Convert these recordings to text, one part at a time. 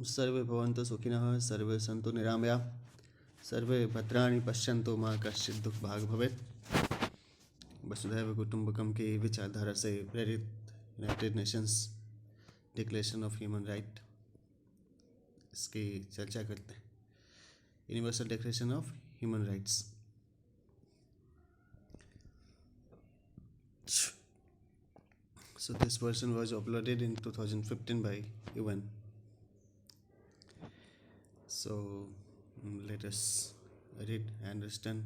सर्वे भवन्तु सुखिनः सर्वे सन्तु निरामया सर्वे भद्राणि पश्यन्तु मा कश्चित् दुःखभाग् भवेत्। वसुधैव कुटुम्बकम की विचारधारा से प्रेरित United Nations declaration of human right इसकी चर्चा करते हैं। Universal declaration of human rights. So this version was uploaded in 2015 by UN. So let us read and understand.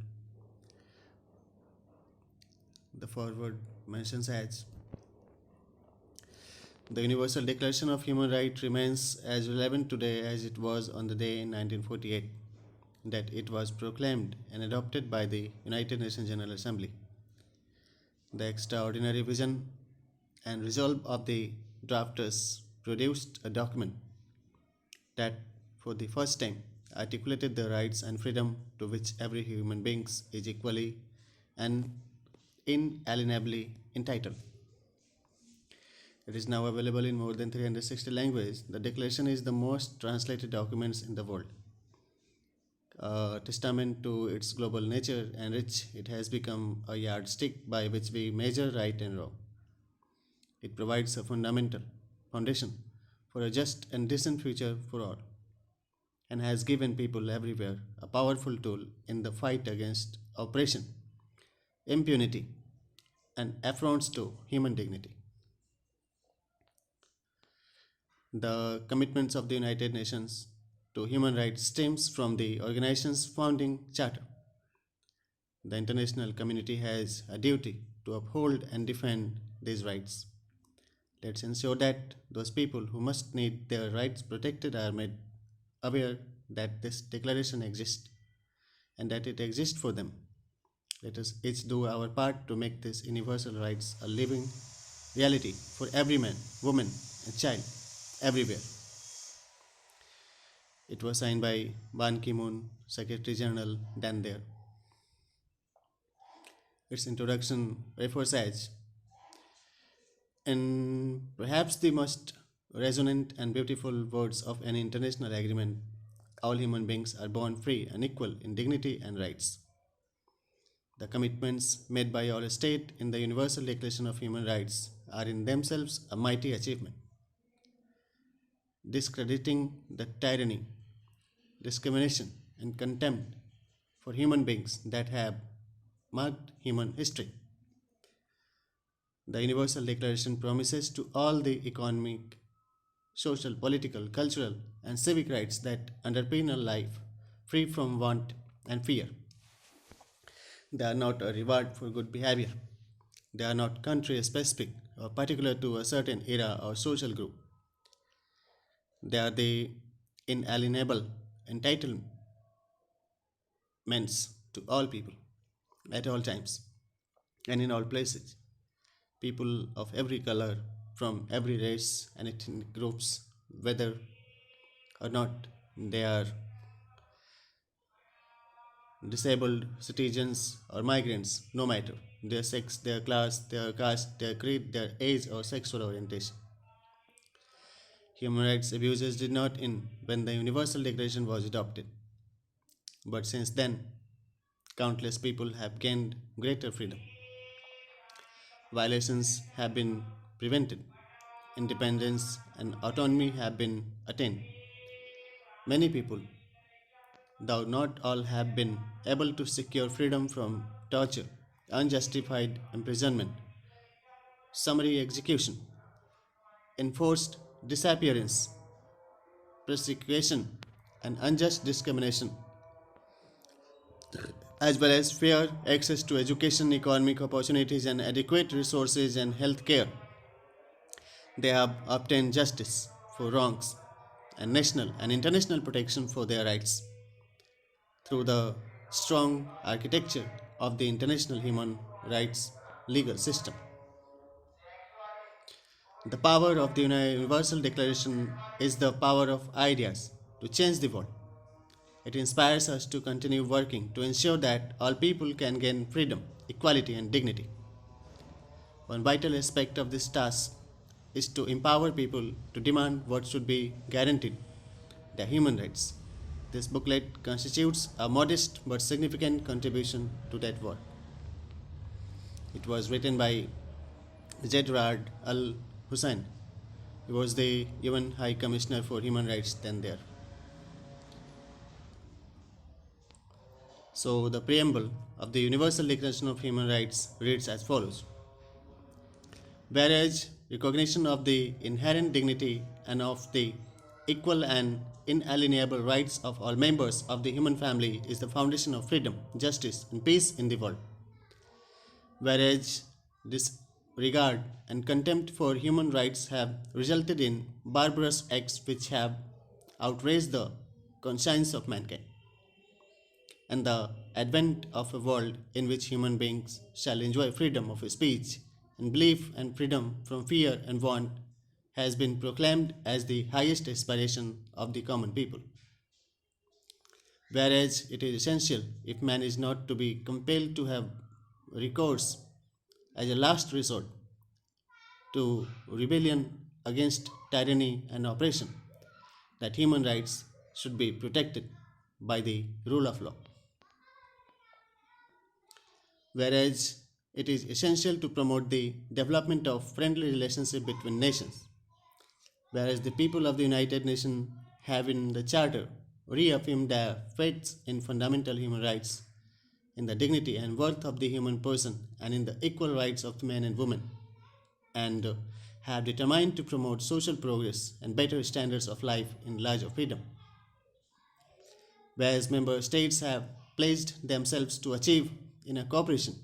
The forward mentions as the Universal Declaration of Human Rights remains as relevant today as it was on the day in 1948 that it was proclaimed and adopted by the United Nations General Assembly. The extraordinary vision and resolve of the drafters produced a document that for the first time articulated the rights and freedom to which every human being is equally and inalienably entitled. It is now available in more than 360 languages. The Declaration is the most translated document in the world. A testament to its global nature and which it has become a yardstick by which we measure right and wrong. It provides a fundamental foundation for a just and decent future for all, and has given people everywhere a powerful tool in the fight against oppression, impunity, and affronts to human dignity. The commitments of the United Nations to human rights stems from the organization's founding charter. The international community has a duty to uphold and defend these rights. Let's ensure that those people who must need their rights protected are made aware that this declaration exists and that it exists for them. Let us each do our part to make these universal rights a living reality for every man, woman, and child everywhere. It was signed by Ban Ki-moon, Secretary General, then there. Its introduction refers as, in perhaps the most resonant and beautiful words of an international agreement, all human beings are born free and equal in dignity and rights. The commitments made by all states in the Universal Declaration of Human Rights are in themselves a mighty achievement. Discrediting the tyranny, discrimination, and contempt for human beings that have marked human history. The Universal Declaration promises to all the economic, social, political, cultural, and civic rights that underpin a life free from want and fear. They are not a reward for good behavior. They are not country specific or particular to a certain era or social group. They are the inalienable entitlements to all people at all times and in all places. People of every color, from every race and ethnic groups, whether or not they are disabled citizens or migrants, no matter their sex, their class, their caste, their creed, their age, or sexual orientation. Human rights abuses did not end when the Universal Declaration was adopted, but since then, countless people have gained greater freedom. Violations have been prevented, independence and autonomy have been attained. Many people, though not all, have been able to secure freedom from torture, unjustified imprisonment, summary execution, enforced disappearance, persecution, and unjust discrimination, as well as fair access to education, economic opportunities, and adequate resources and health care. They have obtained justice for wrongs and national and international protection for their rights through the strong architecture of the international human rights legal system. The power of the Universal Declaration is the power of ideas to change the world. It inspires us to continue working to ensure that all people can gain freedom, equality, and dignity. One vital aspect of this task is to empower people to demand what should be guaranteed their human rights. This booklet constitutes a modest but significant contribution to that work. It was written by Zedrad Al Hussein. He was the UN High Commissioner for Human Rights then there. So, the preamble of the Universal Declaration of Human Rights reads as follows: whereas recognition of the inherent dignity and of the equal and inalienable rights of all members of the human family is the foundation of freedom, justice, and peace in the world. Whereas disregard and contempt for human rights have resulted in barbarous acts which have outraged the conscience of mankind, and the advent of a world in which human beings shall enjoy freedom of speech and belief and freedom from fear and want has been proclaimed as the highest aspiration of the common people. Whereas it is essential, if man is not to be compelled to have recourse as a last resort to rebellion against tyranny and oppression, that human rights should be protected by the rule of law. Whereas it is essential to promote the development of friendly relationship between nations. Whereas the people of the United Nations have in the Charter reaffirmed their faith in fundamental human rights, in the dignity and worth of the human person, and in the equal rights of men and women, and have determined to promote social progress and better standards of life in larger freedom. Whereas member states have pledged themselves to achieve, in a cooperation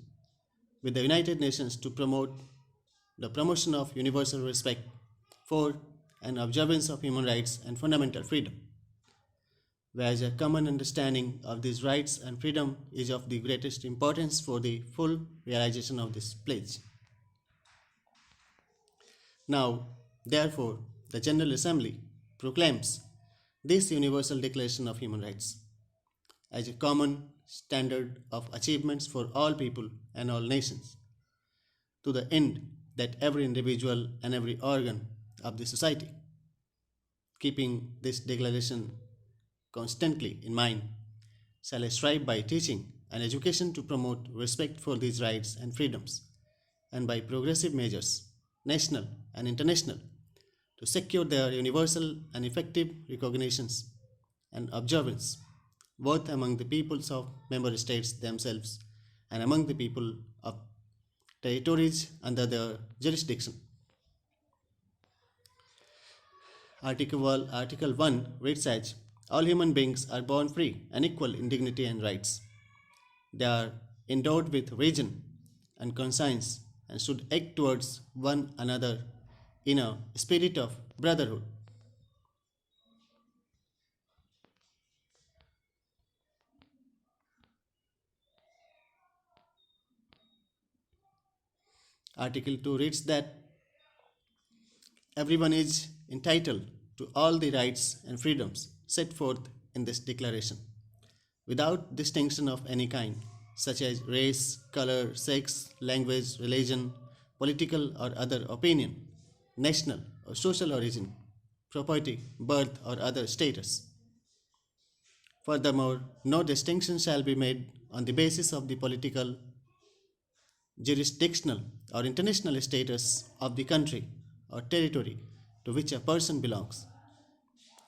with the United Nations, to promote the promotion of universal respect for and observance of human rights and fundamental freedom. Whereas a common understanding of these rights and freedom is of the greatest importance for the full realization of this pledge. Now, therefore, the General Assembly proclaims this Universal Declaration of Human Rights as a common standard of achievements for all people and all nations, to the end that every individual and every organ of the society, keeping this declaration constantly in mind, shall strive by teaching and education to promote respect for these rights and freedoms, and by progressive measures, national and international, to secure their universal and effective recognitions and observance, both among the peoples of member states themselves and among the people of territories under their jurisdiction. Article 1 reads as: all human beings are born free and equal in dignity and rights. They are endowed with reason and conscience and should act towards one another in a spirit of brotherhood. Article 2 reads that everyone is entitled to all the rights and freedoms set forth in this declaration, without distinction of any kind, such as race, color, sex, language, religion, political or other opinion, national or social origin, property, birth, or other status. Furthermore, no distinction shall be made on the basis of the political, jurisdictional, or international status of the country or territory to which a person belongs,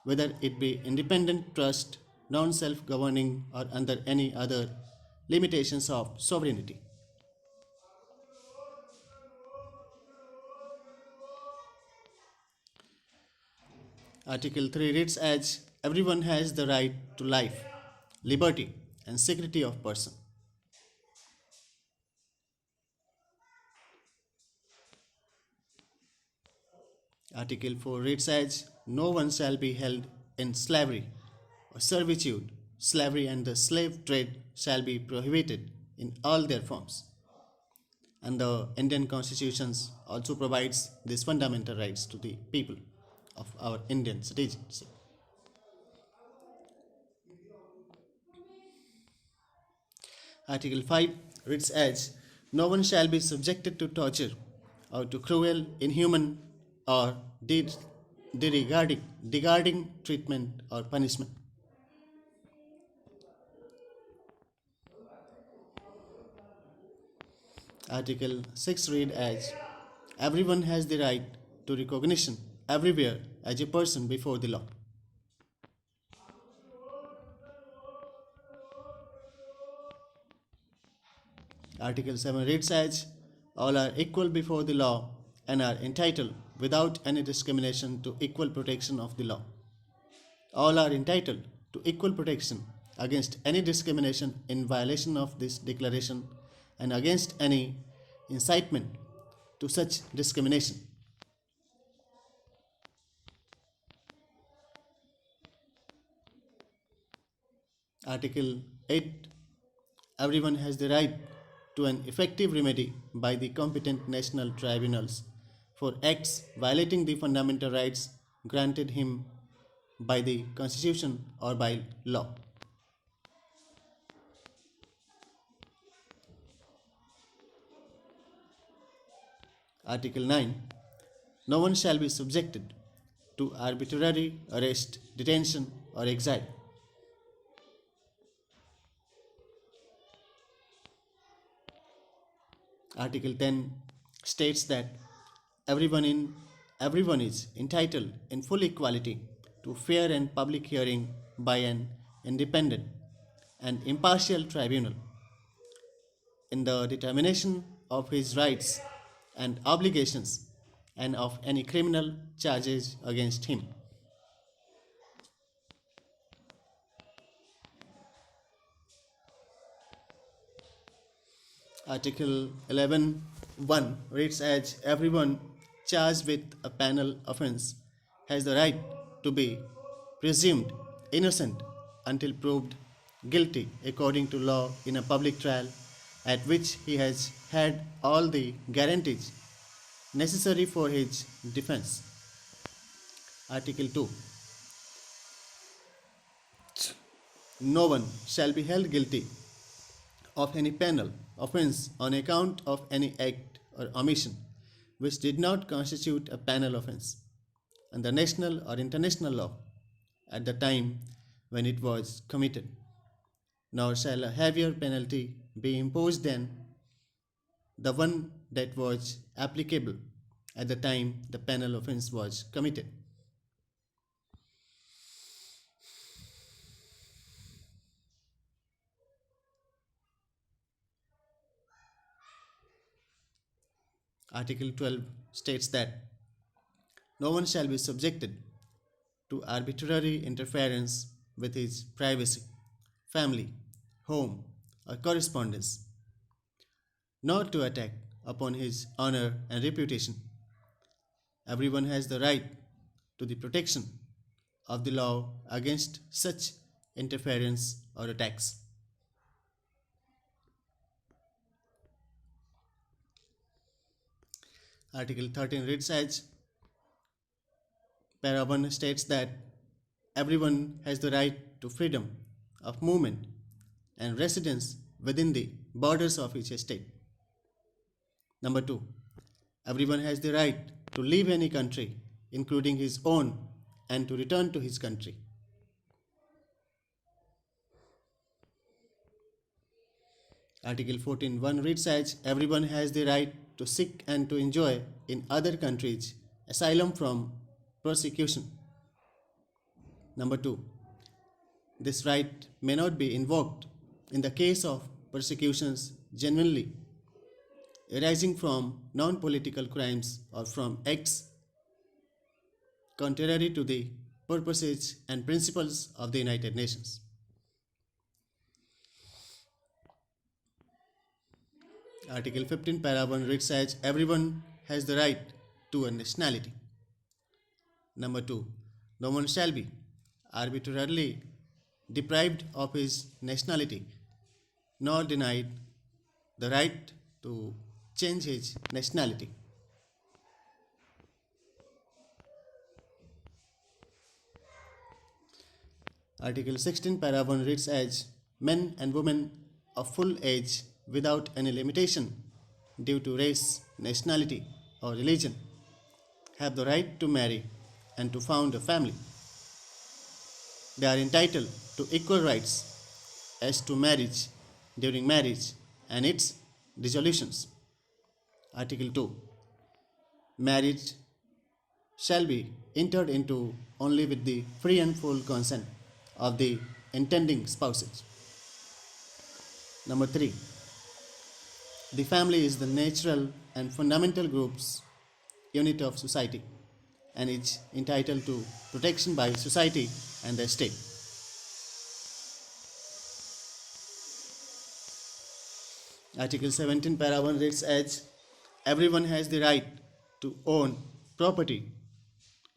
whether it be independent trust, non self governing, or under any other limitations of sovereignty. Article 3 reads as: everyone has the right to life, liberty, and security of person. Article 4 reads as: no one shall be held in slavery or servitude. Slavery and the slave trade shall be prohibited in all their forms. And the Indian Constitution also provides these fundamental rights to the people of our Indian citizens. Article 5 reads as: no one shall be subjected to torture or to cruel, inhuman, or the regarding treatment or punishment. Article 6 read as everyone has the right to recognition everywhere as a person before the law. Article 7 reads as all are equal before the law and are entitled without any discrimination to equal protection of the law. All are entitled to equal protection against any discrimination in violation of this declaration and against any incitement to such discrimination. Article 8 everyone has the right to an effective remedy by the competent national tribunals for acts violating the fundamental rights granted him by the Constitution or by law. Article 9 no one shall be subjected to arbitrary arrest, detention, or exile. Article 10 states that everyone is entitled in full equality to fair and public hearing by an independent and impartial tribunal in the determination of his rights and obligations and of any criminal charges against him. Article 11(1) reads as everyone charged with a penal offence has the right to be presumed innocent until proved guilty according to law in a public trial at which he has had all the guarantees necessary for his defense. Article 2 no one shall be held guilty of any penal offence on account of any act or omission which did not constitute a penal offence under national or international law at the time when it was committed, nor shall a heavier penalty be imposed than the one that was applicable at the time the penal offence was committed. Article 12 states that no one shall be subjected to arbitrary interference with his privacy, family, home, or correspondence, nor to attack upon his honor and reputation. Everyone has the right to the protection of the law against such interference or attacks. Article 13 reads as Para 1 states that everyone has the right to freedom of movement and residence within the borders of each state. Number 2, everyone has the right to leave any country, including his own, and to return to his country. Article 14(1) reads as everyone has the right to seek and to enjoy in other countries asylum from persecution. Number 2, this right may not be invoked in the case of persecutions genuinely arising from non-political crimes or from acts contrary to the purposes and principles of the United Nations. Article 15, Para 1 reads as everyone has the right to a nationality. Number 2, no one shall be arbitrarily deprived of his nationality nor denied the right to change his nationality. Article 16, Para 1 reads as men and women of full age without any limitation due to race, nationality, or religion have the right to marry and to found a family. They are entitled to equal rights as to marriage, during marriage, and its dissolutions. Article 2. Marriage shall be entered into only with the free and full consent of the intending spouses. Number 3. The family is the natural and fundamental group's unit of society and is entitled to protection by society and the state. Article 17, para 1 reads as everyone has the right to own property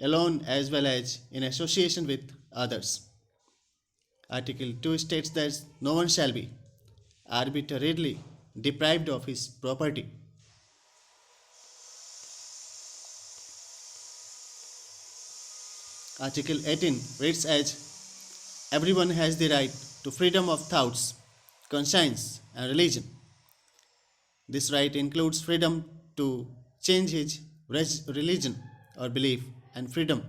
alone as well as in association with others. Article 2 states that no one shall be arbitrarily deprived of his property. Article 18 reads as everyone has the right to freedom of thoughts, conscience, and religion. This right includes freedom to change his religion or belief and freedom,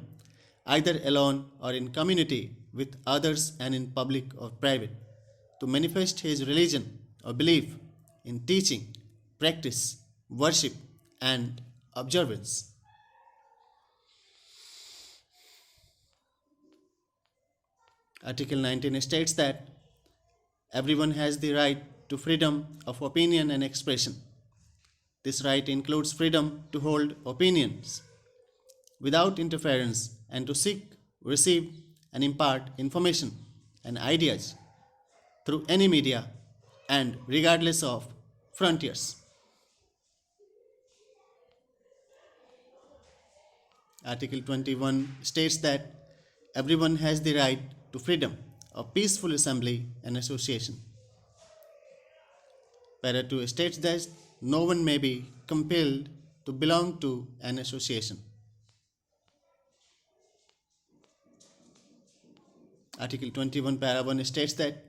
either alone or in community with others and in public or private, to manifest his religion or belief in teaching, practice, worship, and observance. Article 19 states that everyone has the right to freedom of opinion and expression. This right includes freedom to hold opinions without interference and to seek, receive, and impart information and ideas through any media and regardless of frontiers. Article 21 states that everyone has the right to freedom of peaceful assembly and association. Para 2 states that no one may be compelled to belong to an association. Article 21, para 1 states that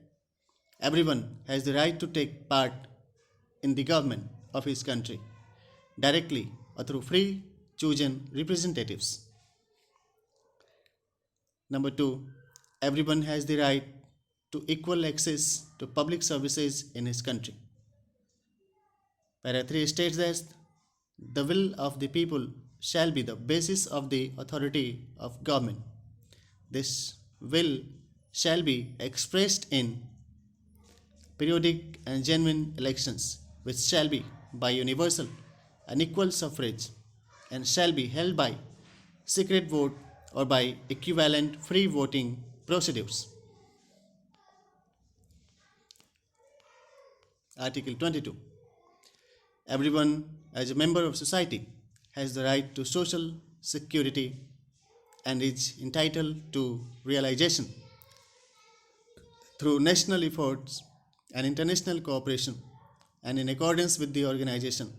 everyone has the right to take part in the government of his country, directly or through free chosen representatives. Number 2, everyone has the right to equal access to public services in his country. Para 3 states that the will of the people shall be the basis of the authority of government. This will shall be expressed in periodic and genuine elections, which shall be by universal and equal suffrage, and shall be held by secret vote or by equivalent free voting procedures. Article 22. Everyone, as a member of society, has the right to social security and is entitled to realization through national efforts and international cooperation and in accordance with the organization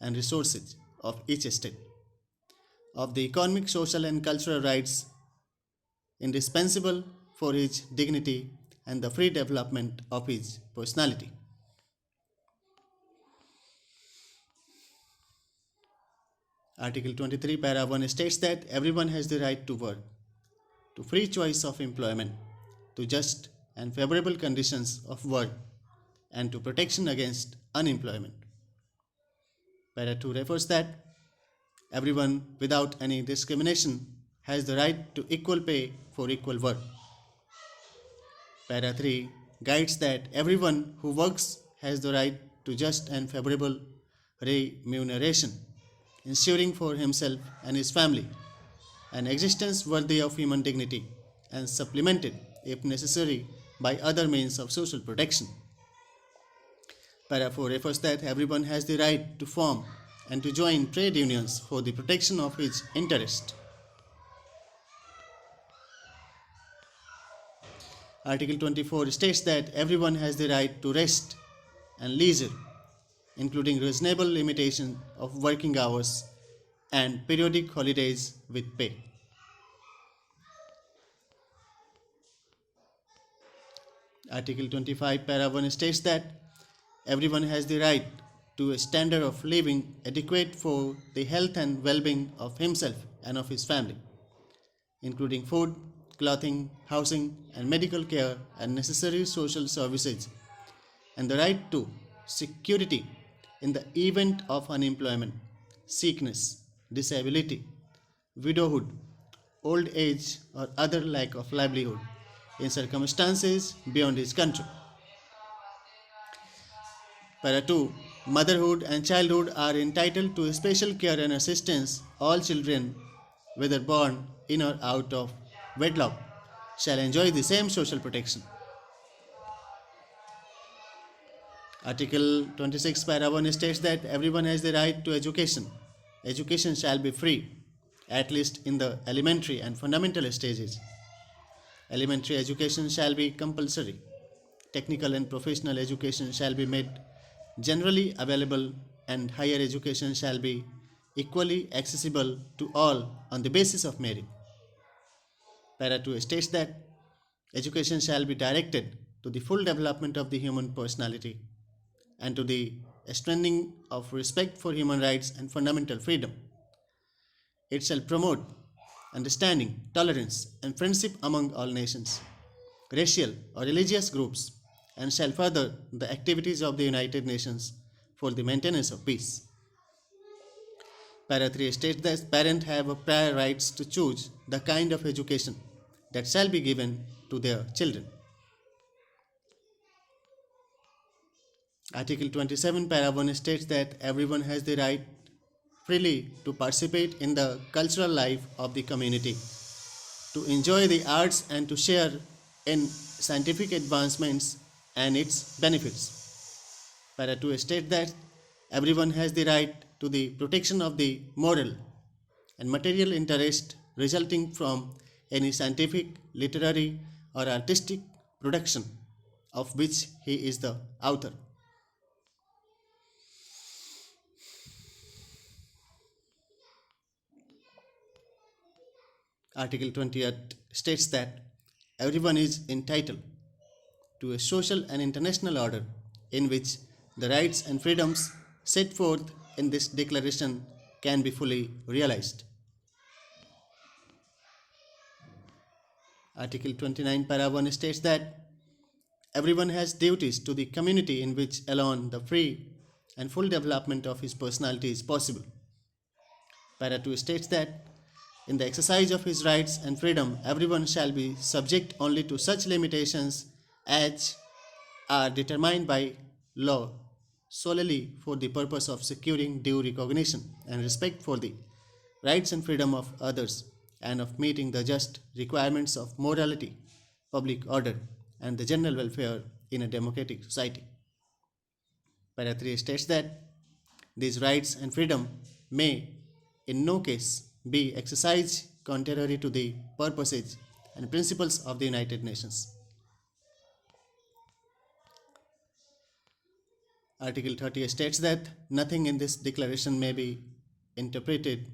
and resources of each state of the economic, social, and cultural rights indispensable for his dignity and the free development of his personality. Article 23, para 1 states that everyone has the right to work, to free choice of employment, to just and favorable conditions of work, and to protection against unemployment. Para 2 refers that everyone without any discrimination has the right to equal pay for equal work. Para 3 guides that everyone who works has the right to just and favorable remuneration, ensuring for himself and his family an existence worthy of human dignity and supplemented, if necessary, by other means of social protection. Para 4 refers that everyone has the right to form and to join trade unions for the protection of his interest. Article 24 states that everyone has the right to rest and leisure, including reasonable limitation of working hours and periodic holidays with pay. Article 25, para 1 states that everyone has the right to a standard of living adequate for the health and well-being of himself and of his family. including food, clothing, housing, and medical care and necessary social services, and the right to security in the event of unemployment, sickness, disability, widowhood, old age, or other lack of livelihood in circumstances beyond his control. Para 2. Motherhood and childhood are entitled to special care and assistance. All children, whether born in or out of wedlock, shall enjoy the same social protection. Article 26 para 1 states that everyone has the right to education. Education shall be free, at least in the elementary and fundamental stages. Elementary education shall be compulsory. Technical and professional education shall be made generally available, and higher education shall be equally accessible to all on the basis of merit. Para 2 states that education shall be directed to the full development of the human personality and to the strengthening of respect for human rights and fundamental freedom. It shall promote understanding, tolerance, and friendship among all nations, racial or religious groups, and shall further the activities of the United Nations for the maintenance of peace. Para 3 states that parents have a prior rights to choose the kind of education that shall be given to their children. Article 27 para 1 states that everyone has the right freely to participate in the cultural life of the community, to enjoy the arts, and to share in scientific advancements and its benefits. Para 2 states that everyone has the right to the protection of the moral and material interest resulting from any scientific, literary, or artistic production of which he is the author. Article 28 states that everyone is entitled to a social and international order in which the rights and freedoms set forth in this declaration can be fully realized. Article 29 para 1 states that everyone has duties to the community in which alone the free and full development of his personality is possible. Para 2 states that in the exercise of his rights and freedom, everyone shall be subject only to such limitations as are determined by law solely for the purpose of securing due recognition and respect for the rights and freedom of others and of meeting the just requirements of morality, public order, and the general welfare in a democratic society. Para 3 states that these rights and freedom may in no case be exercised contrary to the purposes and principles of the United Nations. Article 30 states that nothing in this declaration may be interpreted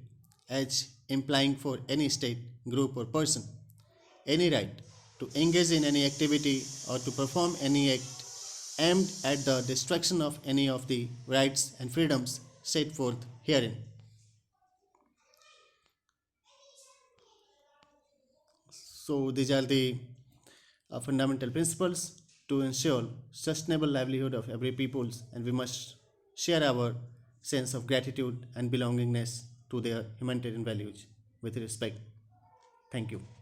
as implying for any state, group, or person any right to engage in any activity or to perform any act aimed at the destruction of any of the rights and freedoms set forth herein. So these are the fundamental principles to ensure sustainable livelihood of every peoples, and we must share our sense of gratitude and belongingness to their humanitarian values with respect. Thank you.